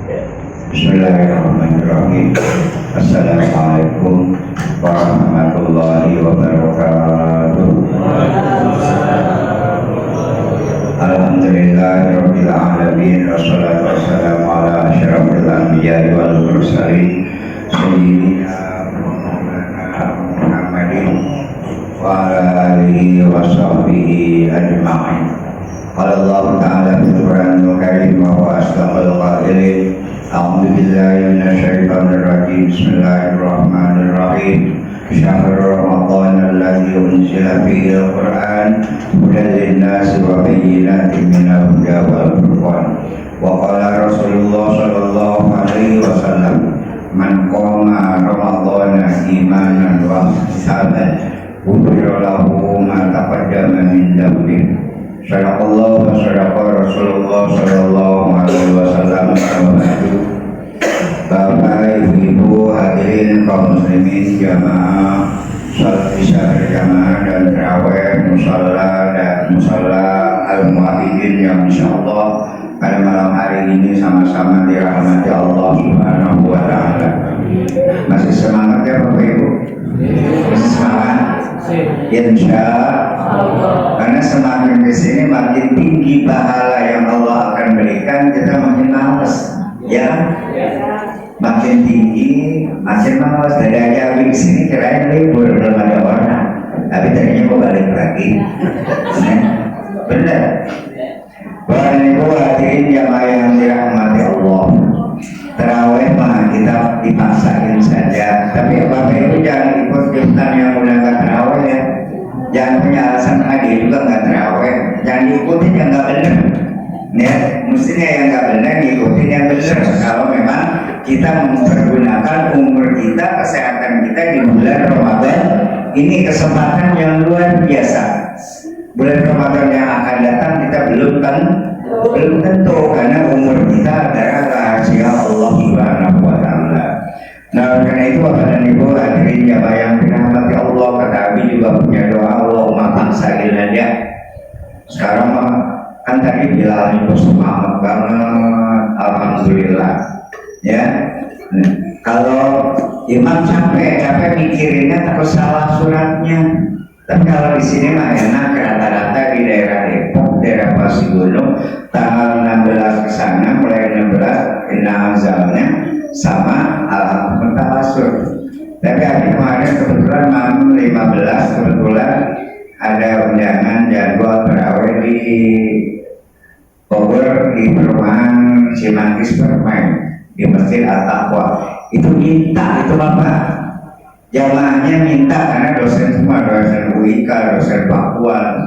Bismillahirrahmanirrahim. Assalamualaikum warahmatullahi wabarakatuh. Alhamdulillahirabbil alamin wassalatu wassalamu ala asyrafil anbiya'i wal mursalin sayyidina Muhammadin wa ala alihi wa sahbihi ajma'in. Qala Allah ta'ala fil Qur'anil Karim wa huwa asdaqul qailin. A'udzu billahi minasyaitonir rajim. Bismillahirrahmanirrahim. Syahrul Ramadan alladzi unzila fihi al-Qur'an hudan lin-nasi wa bayyinatin minal huda wal furqan. Wa qala Rasulullah sallallahu alaihi wasallam, man qama Ramadana imanan wa ihtisaban ghufira lahu ma taqaddama min dhanbihi. Sadaqallah wa sadaqa Rasulullah sallallahu alaihi wasallam. Bapak ibu hadirin kaum muslimin jamaah salat isya berjamaah dan tarawih musalla dan musalla al-muwahhidin yang insyaallah pada malam hari ini sama-sama dirahmati Allah Subhanahu wa taala. Masih semangat ya Bapak Ibu? Masih semangat? Insya Allah. Karena semakin kesini makin tinggi pahala yang Allah akan berikan, kita makin malas, ya? Makin tinggi, makin malas. Dari aja kesini kirain libur belum ada orang, tapi ternyata mau balik lagi. Benar. Bapak Ibu hadirin jamaah yang dirahmati Allah. Tarawih mah kita dipaksain saja, tapi Bapak Ibu jangan ikut ikutan yang udah nggak tarawih ya. Jangan punya alasan lagi juga nggak tarawih, jangan diikutin yang nggak benar. Ya, mestinya yang nggak benar diikutin yang benar. Kalau memang kita mempergunakan umur kita, kesehatan kita di bulan Ramadan ini kesempatan yang luar biasa. Bulan Ramadan yang akan datang kita belum tentu karena umur kita adalah rahasia Allah Subhanahu wa taala. Nah, karena itu Bapak dan Ibu hadirin jamaah yang dirahmati Allah, kata Abi juga punya doa Allahumma fansahil aja. Sekarang mah kan tadi Bilal itu semangat banget, alhamdulillah. Ya. Kalau imam capek mikirinnya takut salah suratnya. Tapi kalau di sini mah enak, rata-rata di daerah Depok, daerah Pasir Gunung, tanggal 16 ke sana, mulai 16 kena azalnya sama Al-Fatihah Asur. Tapi hari kemarin kebetulan malam 15 kebetulan ada undangan jadwal tarawih di Bogor di perumahan Cimanggis Permain di Masjid Al-Taqwa. Itu minta itu Bapak. Jamaahnya minta karena dosen semua, dosen UIK, dosen Papua,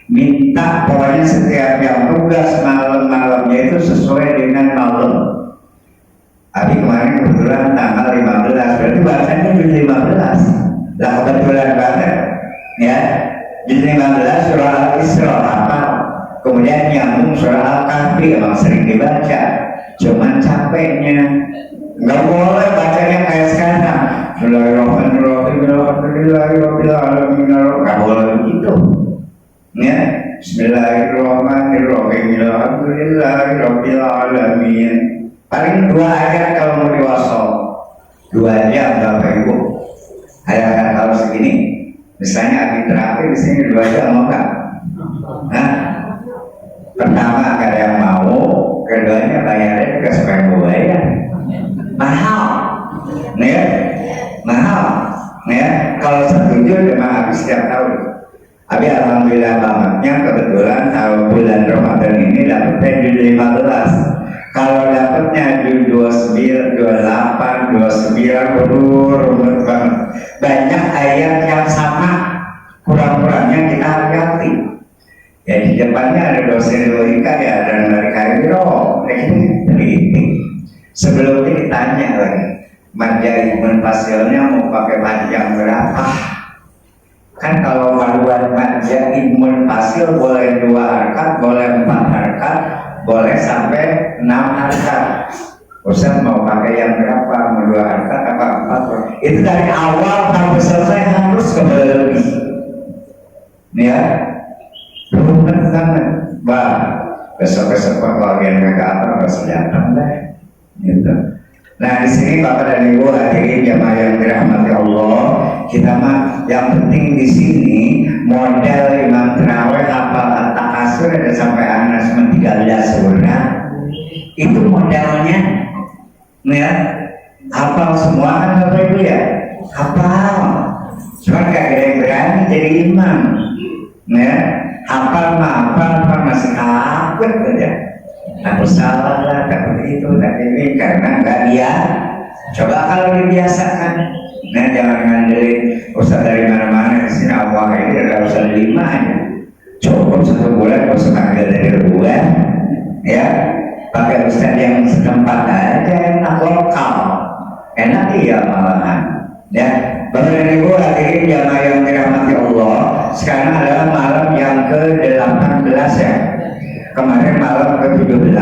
minta pokoknya setiap yang tugas malam-malamnya itu sesuai dengan malam. Abi kemarin kebetulan tanggal 15, berarti bahasanya Juni 15. Lah kebetulan banget, ya. Juni 15 surah Al-Isra apa? Kemudian nyambung surah Al-Kahfi, emang sering dibaca. Cuman capeknya, nggak boleh bacanya kayak sekarang. Bismillahirrahmanirrahim. Alhamdulillahirabbil alamin. Nggak boleh begitu. Ya. Bismillahirrahmanirrahim. Alhamdulillahirabbil alamin. Paling 2 ayat kalau mau diwasol. 2 jam Bapak Ibu. Ayat kalau segini. Misalnya Abi terakhir di sini 2 jam mau nggak? Nah, pertama ada yang mau, keduanya bayarnya juga supaya mau bayar. Mahal, ya, mahal, ya. Kalau setuju memang habis setiap tahun. Tapi alhamdulillah bangetnya kebetulan tahun bulan Ramadan ini dapetnya Juni 15. Kalau dapetnya Juni 29, 28, 29, rumit banget. Banyak ayat yang sama, kurang-kurangnya kita hati-hati. Ya di depannya ada dosen UIK ya, dan dari Kairo, ini teliti. Sebelum ini ditanya lagi, marjain fasilnya mau pakai panjang berapa? Kan kalau maluan marjain fasil boleh 2 harkat, boleh 4 harkat, boleh sampai 6 harkat. Ustaz mau pakai yang berapa? Mau 2 harkat apa 4? Itu dari awal sampai selesai harus kembali. Ya, rumit banget. Bah, besok-besok kalau yang mereka apa harus datang deh. Gitu. Nah di sini Bapak dan Ibu hadirin jamaah yang dirahmati Allah, kita mah yang penting di sini model imam terawih hafal at-takasur ada sampai Anas 13 surat. Itu modelnya, ya hafal semua kan Bapak Ibu ya, hafal. Cuma gak ada yang berani jadi imam, ya hafal mah hafal masih takut aja. Aku salah lah, tak begitu, tak ini karena nggak dia. Coba kalau dibiasakan, nah jangan ngandelin ustaz dari mana-mana di sini. Allah ini adalah ustaz 5 aja. Cukup 1 bulan, kalau sepanjang dari luar, ya pakai ustaz yang setempat aja, enak lokal, enak iya malahan. Ya, Bapak dan Ibu hadirin jamaah yang dirahmati Allah, sekarang adalah malam yang ke-18 ya. Kemarin malam ke-17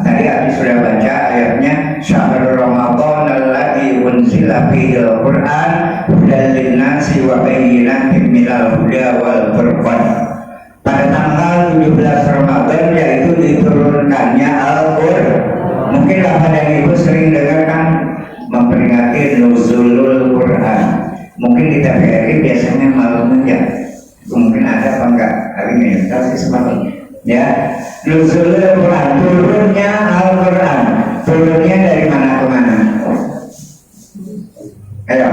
tadi Abi sudah baca ayatnya Syahrul Ramadan alladzi unzila fihil Qur'an hudan linnasi wa bayyinatin minal huda wal furqan. Pada tanggal 17 Ramadan yaitu diturunkannya Al-Qur'an. Mungkin Bapak dan Ibu sering dengar kan memperingati nuzulul Qur'an. Mungkin di TVRI biasanya malam aja. Mungkin ada apa enggak? Hari ini tahu sih semalam. Ya, nuzulul Quran, turunnya Al-Quran, turunnya dari mana ke mana? Ayo,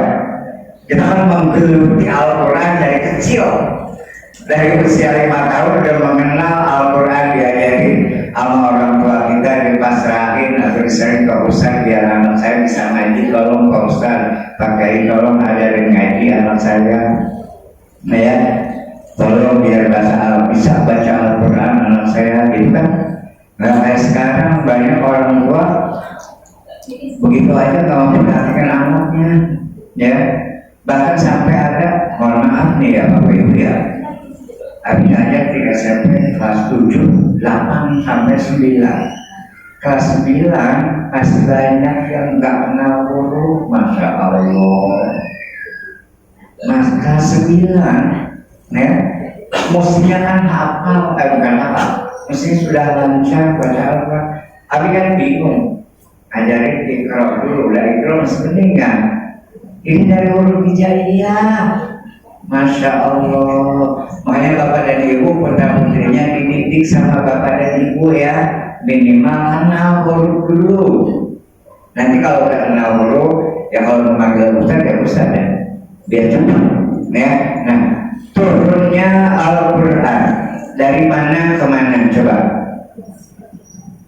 kita kan menggeluti Al-Quran dari kecil, dari usia 5 tahun udah mengenal Al-Quran, diajari sama orang tua kita, dipasrahin atau disering ke Ustaz biar anak saya bisa ngaji. Tolong Pak Ustaz, Pak Kiai tolong ajarin ngaji anak saya, nah ya. Tolong biar bisa baca Al-Quran anak saya gitu kan. Nah kayak sekarang banyak orang tua begitu aja nggak memperhatikan anaknya, ya bahkan sampai ada, mohon maaf nih ya Bapak Ibu ya, ada aja di SMP kelas 7, 8 sampai 9. Kelas 9 masih banyak yang nggak kenal huruf, Masya Allah. Mas kelas 9 ya, mestinya kan hafal, bukan hafal, mestinya sudah lancar baca Al-Quran. Tapi kan bingung, ajarin Iqra dulu, dari Iqra masih penting kan? Ini dari huruf hijaiyah, Masya Allah. Makanya Bapak dan Ibu putra-putrinya dididik sama Bapak dan Ibu ya, minimal kenal huruf dulu. Nanti kalau udah kenal huruf, ya kalau memanggil Ustaz ya Ustaz ya, biar cepat ya. Nah, turunnya Al-Quran dari mana ke mana coba?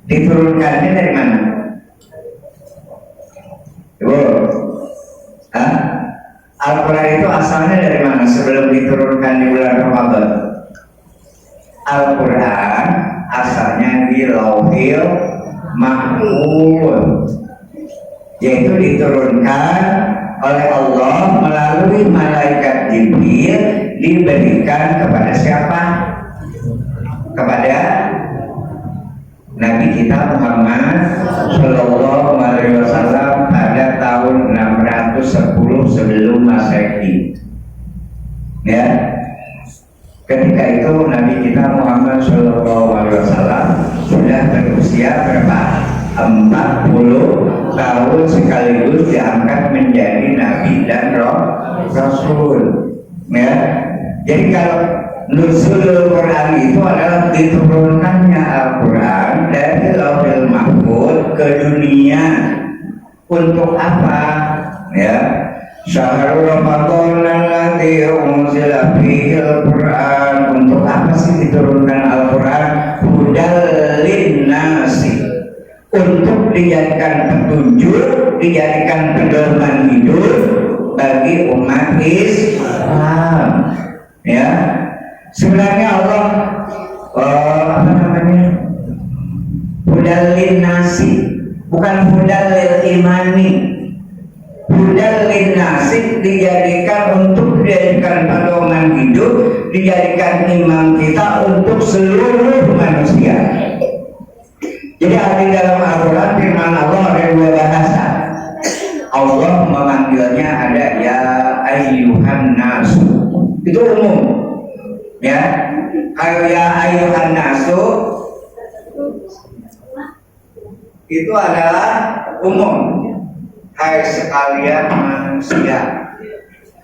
Diturunkannya dari mana? Ibu, Al-Quran itu asalnya dari mana sebelum diturunkan di bulan Ramadan? Al-Quran asalnya di Lauhil Mahfuz, yaitu diturunkan oleh Allah melalui malaikat Jibril, diberikan kepada siapa? Kepada Nabi kita Muhammad Sallallahu Alaihi Wasallam pada tahun 610 sebelum Masehi. Ya, ketika itu Nabi kita Muhammad Sallallahu Alaihi Wasallam sudah berusia berapa? 40 tahun sekaligus diangkat menjadi Nabi dan Rasul. Ya, jadi kalau nuzulul Quran itu adalah diturunkannya Al-Quran dari Lauhil Mahfuz ke dunia. Untuk apa? Ya, Syahrul Ramadan alladzi unzila fihil Quran. Untuk apa sih diturunkan Al-Quran? Hudal linnasi, untuk dijadikan petunjuk, dijadikan pedoman hidup bagi umat Islam. Ya, sebenarnya Allah apa namanya? Hudal linnasi, bukan hudal lil imani. Hudal linnasi dijadikan pedoman hidup, dijadikan imam kita untuk seluruh manusia. Jadi arti dalam Al-Quran firman Allah ada 2 bahasa. Allah memanggilnya ada ya ayyuhan nasu, itu umum ya. Kalau ya ayyuhan nasu itu adalah umum. Hai sekalian manusia.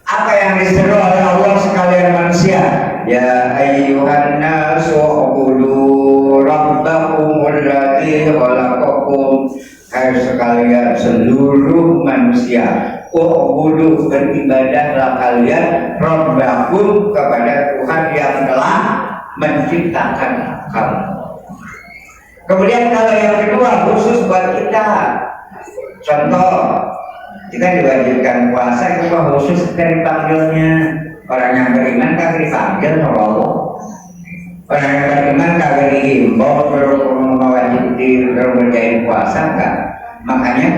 Apa yang diseru oleh Allah sekalian manusia? Ya ayyuhan nasu ubudu rabbakumul ladzi khalaqakum. Hai sekalian seluruh manusia, ubudu beribadahlah kalian rabbakum kepada Tuhan yang telah menciptakan kamu. Kemudian kalau yang kedua khusus buat kita. Contoh, kita diwajibkan puasa itu khusus kita dipanggilnya. Orang yang beriman kagak dipanggil sama Allah. Orang yang beriman kagak dihimbau mewajib menjaga puasa enggak. Makanya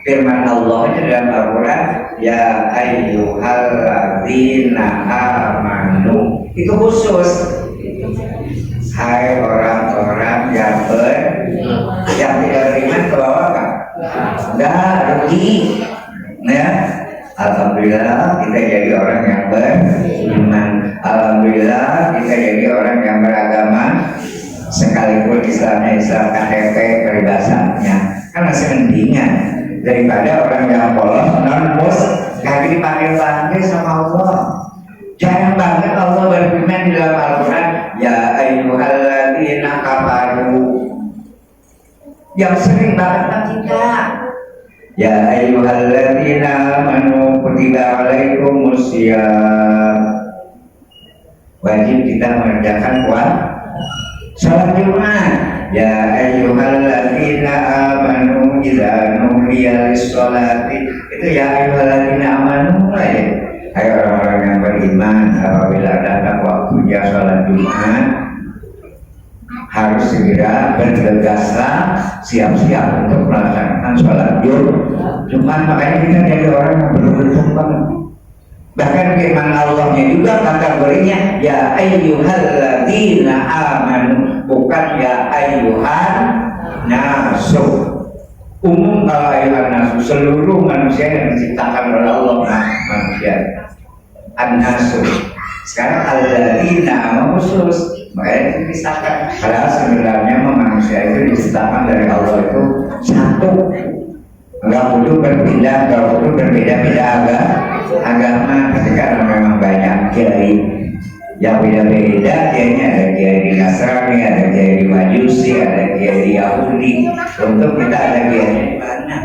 firman Allah itu dalam Al-Quran, ya ayyuhalladzina amanu, itu khusus. Hai orang-orang yang tidak beriman ke bawah kan? Enggak, rugi. Ya, alhamdulillah kita jadi orang yang beriman. Alhamdulillah kita jadi orang yang beragama. Sekalipun Islamnya Islam KTP peribahasanya kan masih mendingan daripada orang yang polos non-mus kaki dipanggil-panggil sama Allah. Jangan banget Allah berfirman di dalam Al-Quran, ya ayyuhalladzina kafaru, yang sering banget kita. Ya ayyuhalladzina amanu kutiba alaikumusiyam, wajib kita mengerjakan sholat Jumat. Ya ayyuhalladzina amanu idza nudiya lis-sholati, itu ya ayyuhalladzina amanu lah ya. Hai orang-orang yang beriman, apabila datang waktunya sholat Jumat, harus segera bergegaslah siap-siap untuk melaksanakan sholat Jumat. Makanya kita jadi orang yang beruntung banget. Bahkan firman Allahnya juga kategorinya ya ayyuhalladzina amanu, bukan ya ayyuhan nasu. Umum kalau ayyuhan nasu seluruh manusia yang diciptakan oleh Allah manusia. An-nasu. Sekarang alladzina amanu khusus, makanya dipisahkan. Padahal sebenarnya manusia itu diciptakan dari Allah itu satu. Enggak perlu berpindah, enggak perlu berbeda-beda agama. Tapi karena memang banyak kiai yang beda-beda, kiainya ada kiai di Nasrani, ada kiai di Majusi, ada kiai di Yahudi. Untuk kita ada kiai di mana?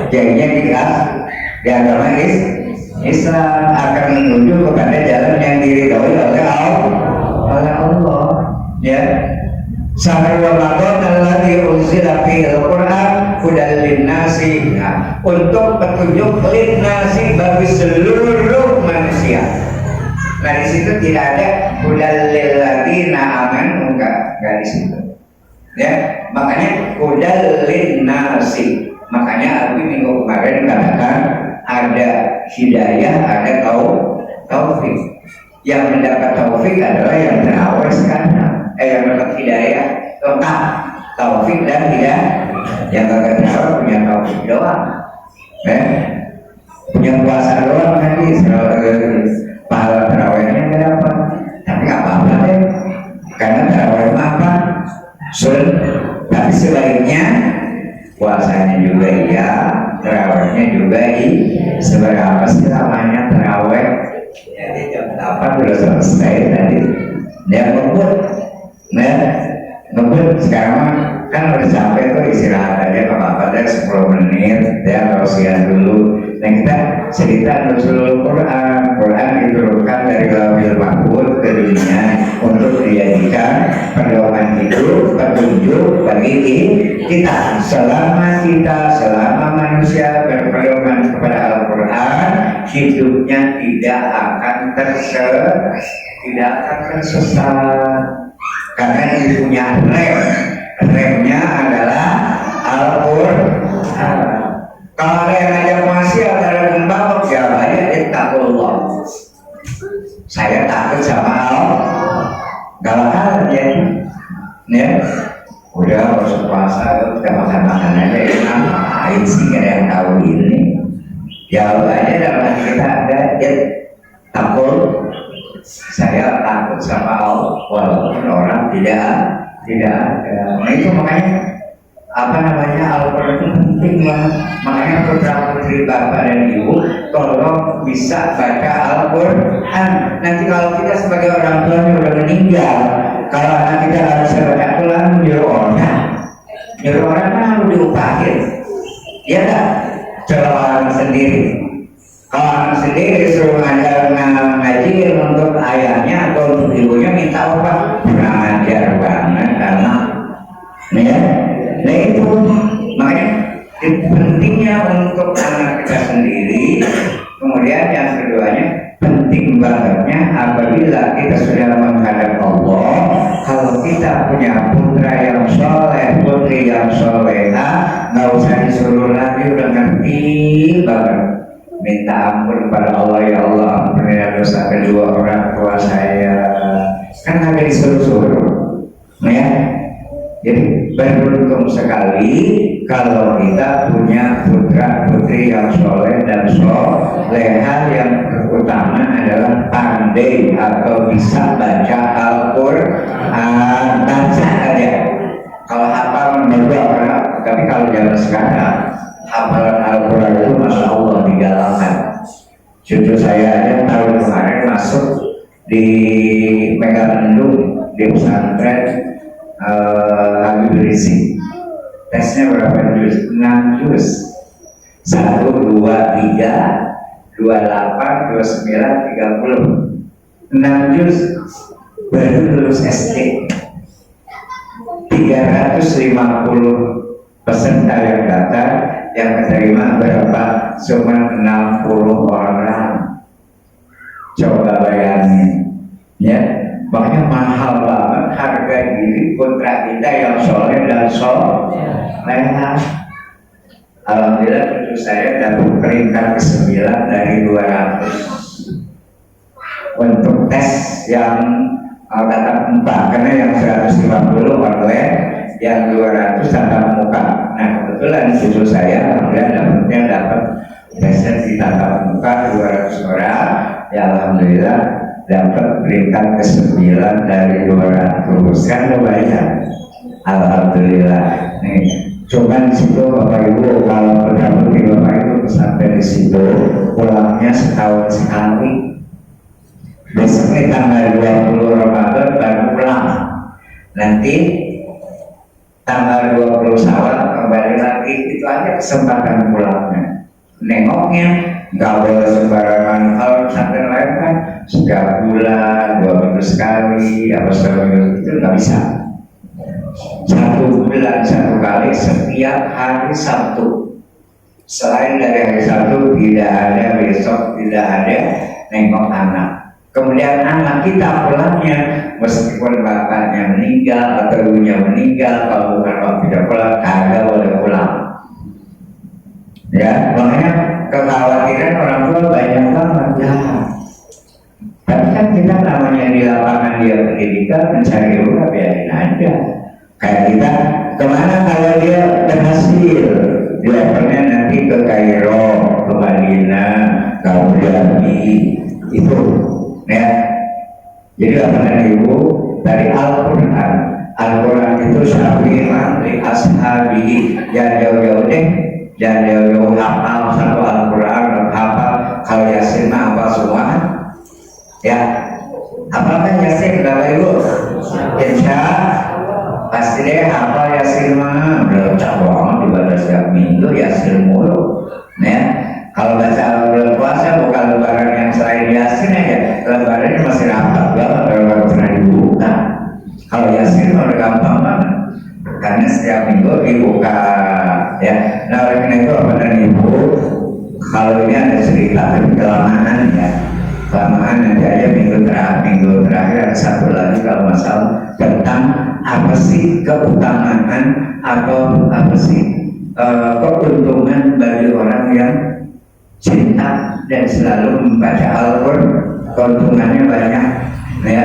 Kiainya di agama Islam akan menuju kepada jalan yang diridhoi oleh Allah. Ya. Syahrul Ramadan alladzi unzila fihi al-Qur'an hudan lin-nasi. Nah, untuk petunjuk lin-nasi bagi seluruh manusia. Nah, di situ tidak ada hudan lil ladzina amanu, enggak di situ. Ya, makanya hudan lin-nasi. Makanya aku minggu kemarin katakan ada hidayah, ada taufik. Yang mendapat taufik adalah yang terawih sekarang. Yang mendapat hidayah lengkap, taufik dan hidayah. Yang kagak terawih punya taufik doang, punya puasa doang nanti pahala terawihnya nggak dapat. Tapi nggak apa-apa deh, karena terawih apa? Tapi sebaiknya puasanya juga iya, terawihnya juga iya. Seberapa sih lamanya terawih? Jadi jam 8 udah selesai tadi. Dia ngebut sekarang kan udah sampai tuh istirahat aja apa-apa deh 10 menit ya, tausiah dulu. Nah kita cerita Nuzulul Quran diturunkan dari Lauhil Mahfuz ke dunia untuk dijadikan pedoman hidup, petunjuk bagi kita. Selama manusia berpedoman kepada Al-Quran, hidupnya tidak akan tersesat. Karena ini punya remnya adalah Al-Quran. Kalau ada yang ngajak masih ada gembak, jawabannya ittaqullah. Saya takut sama Allah. Galak ya. Udah harus puasa, udah makan aja. Ngapain sih gak ada yang tahu ini? Jawabannya dalam hati kita ada takut. Saya takut sama Allah, walaupun orang tidak ada. Nah itu makanya Al-Quran itu penting banget. Makanya putra putri bapak dan ibu tolong bisa baca Al-Quran. Nanti kalau kita sebagai orang tua yang udah meninggal, kalau anak kita harus baca Al-Quran, nyuruh orang kan harus diupahin, ya kan? Kalau anak sendiri, suruh ngaji untuk ayahnya atau untuk ibunya minta upah, kurang ajar banget karena ya. Nah itu makanya pentingnya untuk anak kita sendiri. Kemudian yang keduanya penting bangetnya apabila kita sudah menghadap Allah, kalau kita punya putra yang soleh, putri yang soleha, nggak usah disuruh lagi, udah ngerti banget. Minta ampun pada Allah, ya Allah ampunilah dosa kedua orang tua saya, kan agak disuruh-suruh, ya. Jadi beruntung sekali kalau kita punya putra putri yang soleh dan soleha. Yang terutama adalah pandai atau bisa baca Al-Quran. Baca aja. Kalau hafal menurut tapi kalau zaman sekarang hafalan Al-Quran itu masya Allah digalakkan. Cucu saya aja tahun kemarin masuk di Megamendung di pesantren Habib Rizik. Tesnya berapa juz? 6 juz. 1, 2, 3, 28, 29, 30. 6 juz baru lulus SD. 350 peserta yang datang, yang keterima berapa? Cuma 60 orang. Coba bayangin, ya. Makanya mahal banget harga diri putra kita yang soleh dan soleha. Alhamdulillah cucu saya dapat peringkat ke-9 dari 200 untuk tes yang tatap muka, karena yang 150 online, yang 200 tatap muka. Nah kebetulan cucu saya alhamdulillah dapat tesnya di tatap muka 200 orang, ya alhamdulillah dapat peringkat ke-9 dari 200. Kan lumayan, alhamdulillah. Nih, cuman di situ Bapak Ibu kalau putra putri Bapak Ibu sampai di situ pulangnya setahun sekali. Besoknya tanggal 20 Ramadan baru pulang. Nanti tanggal 20 Syawal kembali lagi. Itu aja kesempatan pulangnya. Nengoknya nggak boleh sembarangan. Kalau pesantren lain kan setiap bulan, 2 minggu sekali, apa seminggu, itu nggak bisa. 1 bulan 1 kali setiap hari Sabtu. Selain dari hari Sabtu tidak ada, besok tidak ada nengok anak. Kemudian anak kita pulangnya meskipun bapaknya meninggal atau ibunya meninggal, kalau bukan waktu tidak pulang, kagak boleh pulang. Ya, makanya kekhawatiran orang tua banyak banget ya. Tapi kan kita namanya di lapangan dia pendidikan mencari uang, biarin aja. Kayak kita kemana kalau dia berhasil, dia pernah nanti ke Kairo, ke Madinah, ke Abu Dhabi, itu, ya. Jadi apa ibu dari Al-Quran. Al-Quran itu syafi'an li ashabihi, jangan jauh-jauh deh. Dan jauh-jauh hafal satu Al-Quran, hafal kalau Yasin mah hafal semua, ya. Hafalkan Yasin Bapak Ibu, insya pasti deh hafal Yasin mah. Udah capek banget dibaca setiap minggu Yasin mulu, ya. Kalau baca bulan puasa bukan lebaran yang selain Yasin aja, lebarannya masih hafal banget kalau nggak pernah dibuka. Kalau Yasin udah gampang banget, karena setiap minggu dibuka, ya. Nah oleh karena itu Bapak Ibu, kalau ini ada cerita tapi kelamaan, ya. Kelamaan nanti aja minggu terakhir ada satu lagi kalau masalah tentang apa sih keutamaan atau apa sih keuntungan bagi orang yang cinta dan selalu membaca Al-Quran. Keuntungannya banyak, ya.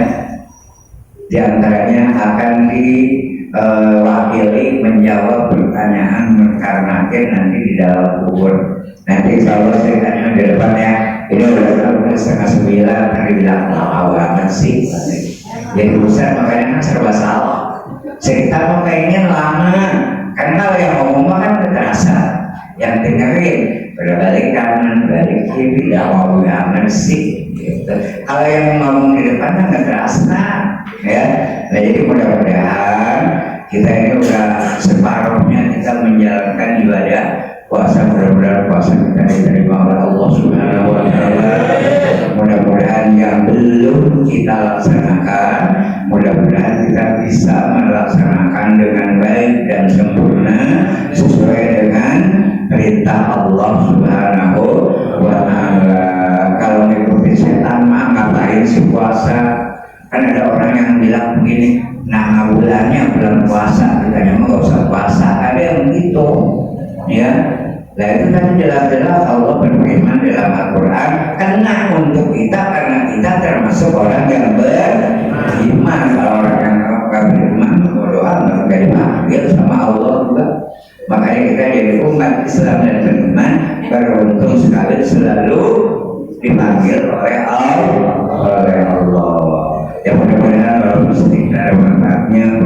Di antaranya akan diwakili menjawab pertanyaan mengkarnakan nanti di dalam kubur. Nanti insya Allah ceritanya di depan, ya. Ini udah 8:30 tadi bilang lama banget sih. Jadi Ustaz makanya kan serba salah. Cerita kok kayaknya lama, Karena kalau yang ngomong kan kekerasan, yang dengerin berbalik kanan, balik kiri, tidak mau aman sih. Gitu. Kalau yang ngomong di depan kan kekerasan, ya. Nah jadi mudah-mudahan kita ini udah separuhnya kita menjalankan ibadah puasa, mudah-mudahan puasa kita diterima oleh Allah Subhanahu wa Ta'ala. Mudah-mudahan yang belum kita laksanakan, mudah-mudahan kita bisa melaksanakan dengan baik dan sempurna sesuai dengan perintah Allah Subhanahu wa Ta'ala. Kalau mengikuti setan mah ngapain sih puasa? Kan ada orang yang bilang begini, nah bulannya bulan puasa, kita mau nggak usah puasa. Ada yang begitu, ya. Nah itu kan jelas-jelas Allah berfirman dalam Al-Quran, kena untuk kita karena kita termasuk orang yang beriman. Kalau orang yang nggak beriman berdoa nggak dipanggil sama Allah juga. Makanya kita jadi umat Islam dan beriman beruntung sekali selalu dipanggil oleh Allah. Ya mudah-mudahan walaupun sedikit ada manfaatnya